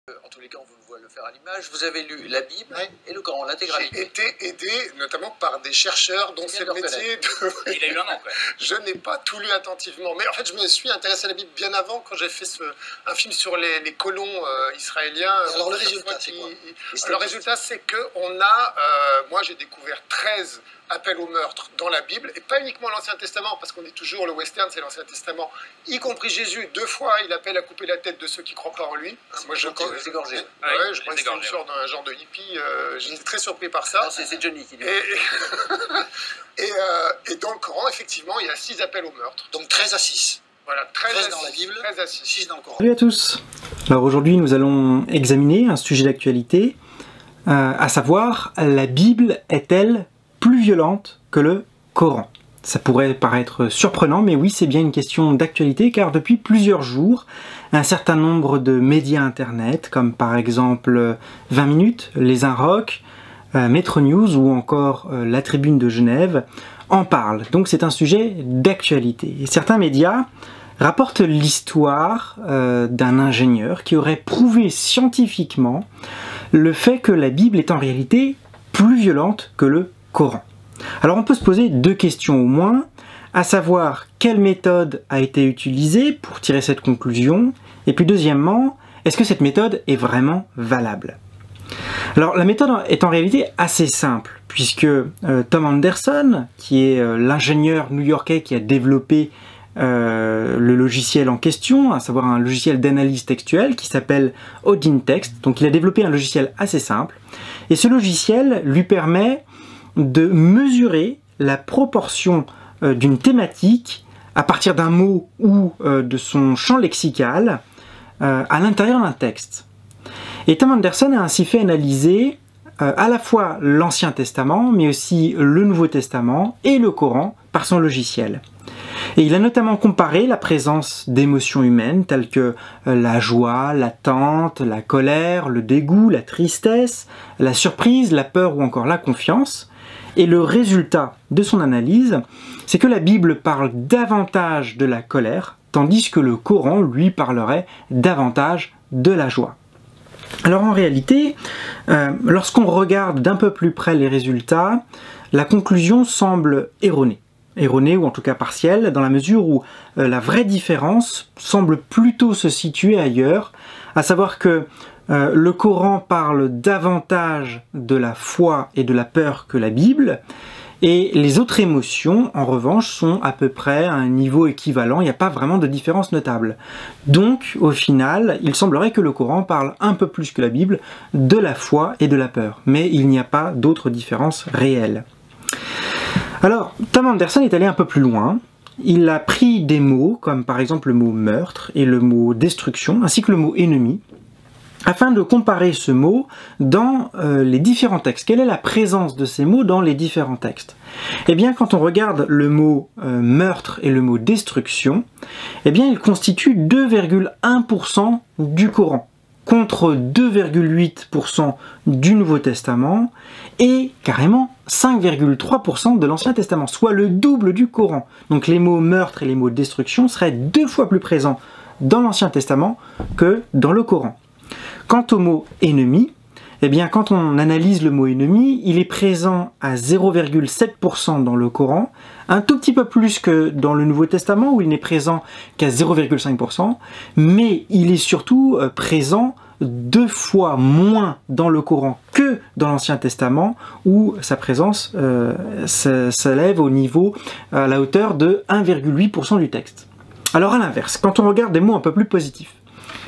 En tous les cas, on vous le voit le faire à l'image. Vous avez lu la Bible et le Coran, J'ai l'intégralité. été aidé notamment par des chercheurs dont c'est le métier de... Il a eu un an, quoi. Je n'ai pas tout lu attentivement, mais en fait je me suis intéressé à la Bible bien avant, quand j'ai fait un film sur les colons israéliens. Et alors le résultat, c'est quoi? Le résultat, c'est qu'on a, moi j'ai découvert 13 appels au meurtre dans la Bible, et pas uniquement l'Ancien Testament, parce qu'on est toujours, le western c'est l'Ancien Testament, y compris Jésus, 2 fois il appelle à couper la tête de ceux qui ne croient pas en lui. Moi je crois les égorger. Ouais, je crois que c'est une sorte d'un genre de hippie, j'étais très surpris par ça. C'est Johnny qui dit. Et dans le Coran, effectivement, il y a 6 appels au meurtre. Donc 13 à 6. Voilà, 13 dans la Bible, 13 à 6. 6 dans le Coran. Salut à tous. Alors aujourd'hui nous allons examiner un sujet d'actualité, à savoir la Bible est-elle plus violente que le Coran? Ça pourrait paraître surprenant, mais oui, c'est bien une question d'actualité, car depuis plusieurs jours, un certain nombre de médias internet, comme par exemple 20 minutes, Les Inrocks, Metro News ou encore La Tribune de Genève, en parlent. Donc c'est un sujet d'actualité. Et certains médias rapportent l'histoire d'un ingénieur qui aurait prouvé scientifiquement le fait que la Bible est en réalité plus violente que le Coran. Alors on peut se poser 2 questions au moins, à savoir quelle méthode a été utilisée pour tirer cette conclusion, et puis deuxièmement, est-ce que cette méthode est vraiment valable? Alors la méthode est en réalité assez simple, puisque Tom Anderson, qui est l'ingénieur new-yorkais qui a développé le logiciel en question, à savoir un logiciel d'analyse textuelle qui s'appelle Odin Text, donc il a développé un logiciel assez simple, et ce logiciel lui permet de mesurer la proportion d'une thématique à partir d'un mot ou de son champ lexical à l'intérieur d'un texte. Et Tom Anderson a ainsi fait analyser à la fois l'Ancien Testament, mais aussi le Nouveau Testament et le Coran par son logiciel. Et il a notamment comparé la présence d'émotions humaines telles que la joie, l'attente, la colère, le dégoût, la tristesse, la surprise, la peur ou encore la confiance. Et le résultat de son analyse, c'est que la Bible parle davantage de la colère, tandis que le Coran, lui, parlerait davantage de la joie. Alors en réalité, lorsqu'on regarde d'un peu plus près les résultats, la conclusion semble erronée. Erronée ou en tout cas partielle, dans la mesure où la vraie différence semble plutôt se situer ailleurs, à savoir que le Coran parle davantage de la foi et de la peur que la Bible, et les autres émotions, en revanche, sont à peu près à un niveau équivalent, il n'y a pas vraiment de différence notable. Donc, au final, il semblerait que le Coran parle un peu plus que la Bible de la foi et de la peur, mais il n'y a pas d'autres différences réelles. Alors, Tom Anderson est allé un peu plus loin. Il a pris des mots, comme par exemple le mot meurtre et le mot destruction, ainsi que le mot ennemi, afin de comparer ce mot dans les différents textes. Quelle est la présence de ces mots dans les différents textes? Eh bien, quand on regarde le mot meurtre et le mot destruction, eh bien, ils constituent 2,1% du Coran, contre 2,8% du Nouveau Testament et carrément 5,3% de l'Ancien Testament, soit le double du Coran. Donc les mots meurtre et les mots destruction seraient 2 fois plus présents dans l'Ancien Testament que dans le Coran. Quant au mot ennemi, eh bien quand on analyse le mot ennemi, il est présent à 0,7% dans le Coran, un tout petit peu plus que dans le Nouveau Testament où il n'est présent qu'à 0,5%, mais il est surtout présent 2 fois moins dans le Coran que dans l'Ancien Testament où sa présence s'élève au niveau, à la hauteur de 1,8% du texte. Alors à l'inverse, quand on regarde des mots un peu plus positifs,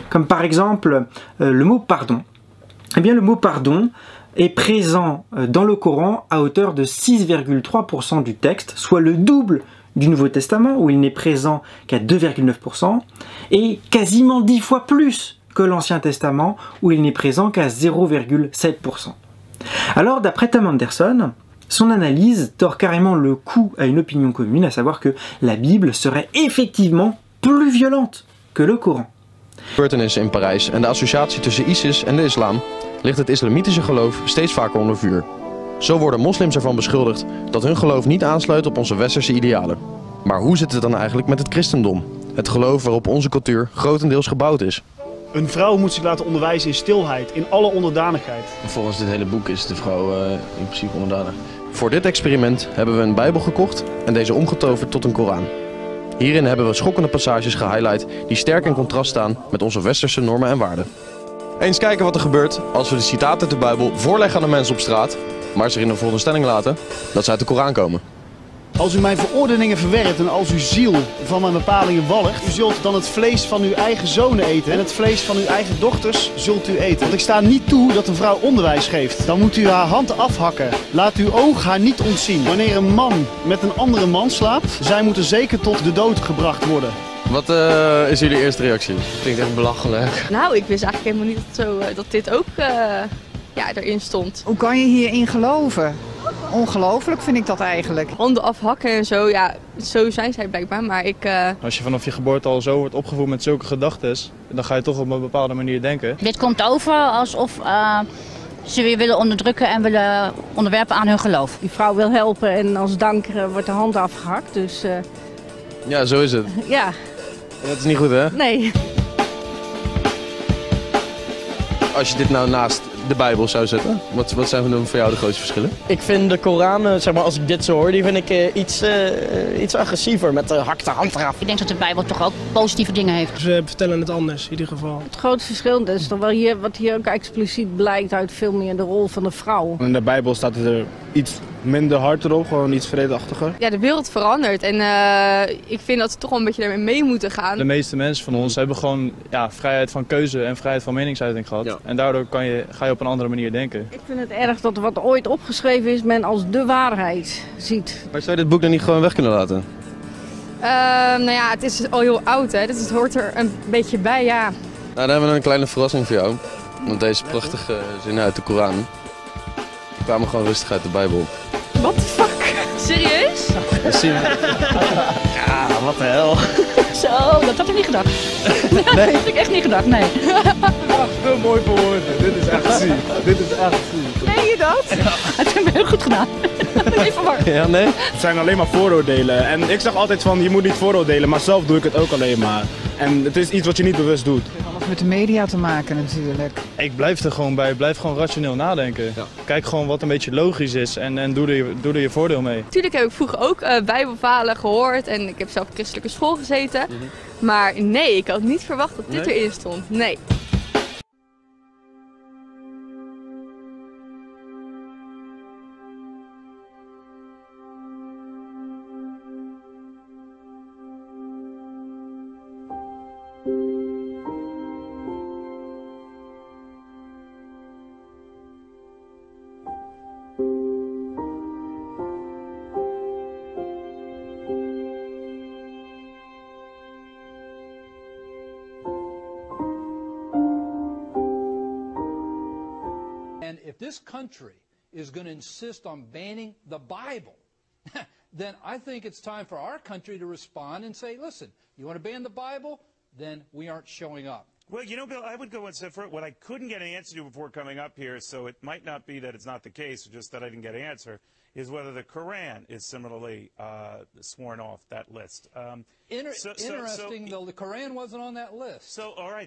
comme par exemple le mot pardon, eh bien le mot pardon est présent dans le Coran à hauteur de 6,3% du texte, soit le double du Nouveau Testament où il n'est présent qu'à 2,9% et quasiment 10 fois plus que l'Ancien Testament où il n'est présent qu'à 0,7%. Alors d'après Tom Anderson, son analyse tord carrément le cou à une opinion commune, à savoir que la Bible serait effectivement plus violente que le Coran. Gebeurtenissen in Parijs en de associatie tussen ISIS en de islam ligt het islamitische geloof steeds vaker onder vuur. Zo worden moslims ervan beschuldigd dat hun geloof niet aansluit op onze westerse idealen. Maar hoe zit het dan eigenlijk met het christendom? Het geloof waarop onze cultuur grotendeels gebouwd is. Een vrouw moet zich laten onderwijzen in stilheid, in alle onderdanigheid. Volgens dit hele boek is de vrouw in principe onderdanig. Voor dit experiment hebben we een Bijbel gekocht en deze omgetoverd tot een Koran. Hierin hebben we schokkende passages gehighlight die sterk in contrast staan met onze westerse normen en waarden. Eens kijken wat er gebeurt als we de citaten uit de Bijbel voorleggen aan de mensen op straat, maar ze in de veronderstelling laten dat ze uit de Koran komen. Als u mijn verordeningen verwerpt en als uw ziel van mijn bepalingen walgt, u zult dan het vlees van uw eigen zonen eten en het vlees van uw eigen dochters zult u eten. Want ik sta niet toe dat een vrouw onderwijs geeft. Dan moet u haar hand afhakken. Laat uw oog haar niet ontzien. Wanneer een man met een andere man slaapt, zij moeten zeker tot de dood gebracht worden. Wat is jullie eerste reactie? Klinkt echt belachelijk. Nou, ik wist eigenlijk helemaal niet dat dit ook erin stond. Hoe kan je hierin geloven? Ongelooflijk vind ik dat eigenlijk. Handen afhakken en zo, ja, zo zijn zij blijkbaar, maar ik... Als je vanaf je geboorte al zo wordt opgevoed met zulke gedachten, dan ga je toch op een bepaalde manier denken. Dit komt over alsof ze weer willen onderdrukken en willen onderwerpen aan hun geloof. Die vrouw wil helpen en als dank wordt de hand afgehakt, dus... Ja, zo is het. Ja. Dat is niet goed, hè? Nee. Als je dit nou naast de Bijbel zou zetten, wat zijn dan voor jou de grootste verschillen? Ik vind de Koran, zeg maar, als ik dit zo hoor, die vind ik iets agressiever met de hakte hand eraf. Ik denk dat de Bijbel toch ook positieve dingen heeft. Ze vertellen het anders in ieder geval. Het grote verschil is toch wel hier, wat hier ook expliciet blijkt uit veel meer de rol van de vrouw. In de Bijbel staat er iets minder hard erop, gewoon iets vredeachtiger. Ja, de wereld verandert en ik vind dat we toch wel een beetje daarmee mee moeten gaan. De meeste mensen van ons hebben gewoon vrijheid van keuze en vrijheid van meningsuiting gehad. Ja. En daardoor ga je op een andere manier denken. Ik vind het erg dat wat ooit opgeschreven is, men als de waarheid ziet. Maar zou je dit boek dan niet gewoon weg kunnen laten? Nou ja, het is al heel oud, hè, dus het hoort er een beetje bij, ja. Nou, dan hebben we een kleine verrassing voor jou. Want deze prachtige zinnen uit de Koran, die kwamen gewoon rustig uit de Bijbel. What the fuck? Serieus? Ja, wat de hel. Zo, dat had ik niet gedacht. Nee? Dat had ik echt niet gedacht, nee. Veel mooi verwoorden. Dit is echt ziek. Dit is echt ziek. Meen je dat? Ja. Het heeft me heel goed gedaan. Niet verwacht. Ja, nee? Het zijn alleen maar vooroordelen. En ik zeg altijd van, je moet niet vooroordelen, maar zelf doe ik het ook alleen maar. En het is iets wat je niet bewust doet. Het heeft alles met de media te maken natuurlijk. Ik blijf er gewoon bij, blijf gewoon rationeel nadenken. Ja. Kijk gewoon wat een beetje logisch is en doe er je voordeel mee. Tuurlijk heb ik vroeger ook bijbelverhalen gehoord en ik heb zelf op christelijke school gezeten. Maar nee, ik had niet verwacht dat dit erin stond. Nee. And if this country is going to insist on banning the Bible, then I think it's time for our country to respond and say, listen, you want to ban the Bible? Then we aren't showing up. Well, you know, Bill, I would go one step further. What I couldn't get an answer to before coming up here, so it might not be that it's not the case, just that I didn't get an answer, is whether the Quran is similarly sworn off that list. Interesting, though, the Quran wasn't on that list. So, all right.